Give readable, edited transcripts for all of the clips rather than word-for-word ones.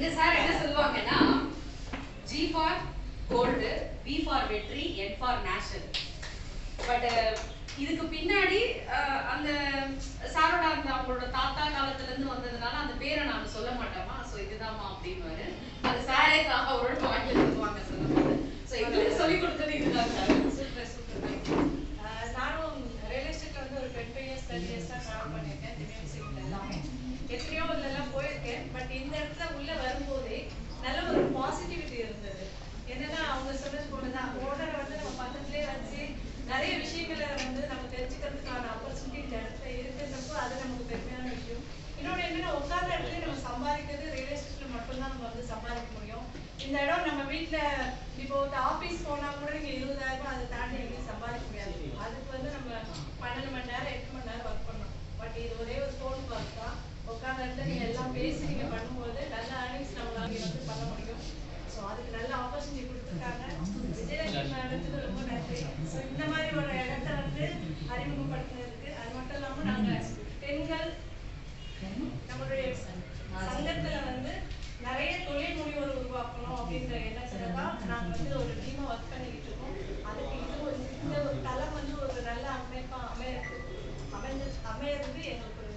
இங்க சார் என்ன சொல்லுவாங்கன்னா G for gold, V for வெற்றி, N ஃபார் நேஷனல். பட் இதுக்கு பின்னாடி அந்த சாரோட அந்த அவங்களோட தாத்தா காலத்துல இருந்து வந்ததுனால அந்த பேரை நாம சொல்ல மாட்டோமா, ஸோ இதுதான்மா அப்படின்னு அது சாரே அவரோட வாங்கி சொல்லுவாங்க சொல்லும்போது. ஸோ எங்களுக்கு சொல்லி கொடுத்தது இதுதான் சார். Super super. நானும் ரியல் எஸ்டேட் வந்து ஒரு 25 years 30 years ட்ராவல் பண்ணியிருக்கேன். திவ்யம் எல்லாமே எத்தனையோ இதெல்லாம் போயிருக்கேன். பட் இந்த இடத்துல உள்ள வரும்போதே நல்ல ஒரு பாசிட்டிவிட்டி இருந்தது. என்னன்னா அவங்க சொன்னது போலதான் ஓனரை வந்து நம்ம பக்கத்துலேயே வச்சு நிறைய விஷயங்களை வந்து நம்ம தெரிஞ்சுக்கிறதுக்கான ஆப்பர்ச்சுனிட்டி இந்த இடத்துல இருக்குன்றப்போ அது நமக்கு பெருமையான விஷயம். இன்னொன்று என்னன்னா உட்கார்ந்த இடத்துல நம்ம சம்பாதிக்கிறது ரியல் எஸ்டேட்ல மட்டும்தான் நம்ம வந்து சம்பாதிக்க முடியும். இந்த இடம் நம்ம வீட்டில் இப்போ ஒரு ஆஃபீஸ் போனால் கூட நீங்கள் 20,000 அதை தாண்டி எங்கேயும் சம்பாதிக்க முடியாது. அதுக்கு வந்து நம்ம 12 மணி நேரம் 8 மணி நேரம் ஒர்க் பண்ணணும். பட் இது ஒரே ஒரு ஃபோன் கால் தான். உட்கார்ந்த இடத்துல நீங்கள் எல்லாம் பேசி நீங்கள் பண்ணும்போது நல்ல ஏர்னிங்ஸ் நம்மளால வந்து பண்ண முடியும். ஸோ அதுக்கு நல்ல ஆப்பர்ச்சுனிட்டி கொடுத்துருக்காங்க. விஜயலட்சுமி மேடத்துக்கு ரொம்ப நன்றி. ஸோ இந்த மாதிரி ஒரு இடத்த வந்து அறிமுகப்படுத்தினதுக்கு. அது மட்டும் இல்லாமல் நாங்கள் பெண்கள் நம்மளுடைய சங்கத்துல வந்து நிறைய தொழில் முனைவோர் உருவாக்கணும் அப்படின்ற எண்ணத்துல தான் நாங்கள் வந்து ஒரு டீமா ஒர்க் பண்ணிக்கிட்டு இருக்கோம். அதுக்கு இந்த ஒரு தளம் வந்து ஒரு நல்ல அமைப்பா அமையிறது எங்களுக்கு ஒரு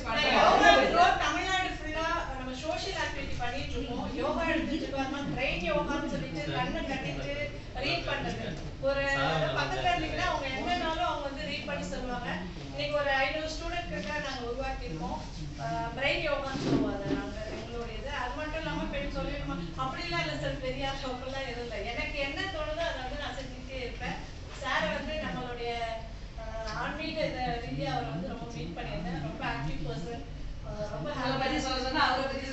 சந்தோஷமா தமிழ்நாடு ஃபுல்லா நம்ம சோஷியல் ஆக்டிவிட்டி பண்ணிட்டு இருக்கோம். யோகா எடுத்துட்டு இருக்கோம். பிரெயின் யோகான்னு சொல்லிட்டு கண்ணை கட்டிட்டு ரீட் பண்றது. ஒரு பக்கத்துல இருந்தீங்கன்னா அவங்க என்னன்னாலும் அவங்க வந்து ரீட் பண்ணி சொல்லுவாங்க. இன்னைக்கு ஒரு 500 ஸ்டூடெண்ட் கிட்ட நாங்க உருவாக்கியிருக்கோம். பிரெயின் யோகான்னு சொல்லுவாங்க நாங்க எங்களுடையது. அது மட்டும் இல்லாம பெண் சொல்லிடுமா அப்படிலாம் இல்லை சார், பெரிய ஷோக்கெல்லாம் எதுவும் இல்லை. எனக்கு என்ன தோணுதோ அதை வந்து நான் செஞ்சுக்கிட்டே இருப்பேன். சார் வந்து நம்மளுடைய ஆன்மீக ரீதியாக அவர் வந்து ரொம்ப மீட் பண்ணியிருந்தேன். ரொம்ப ஆக்டிவ் பர்சன். ரொம்ப அவரை பத்தி சொல்ல சொன்னா அவரை பத்தி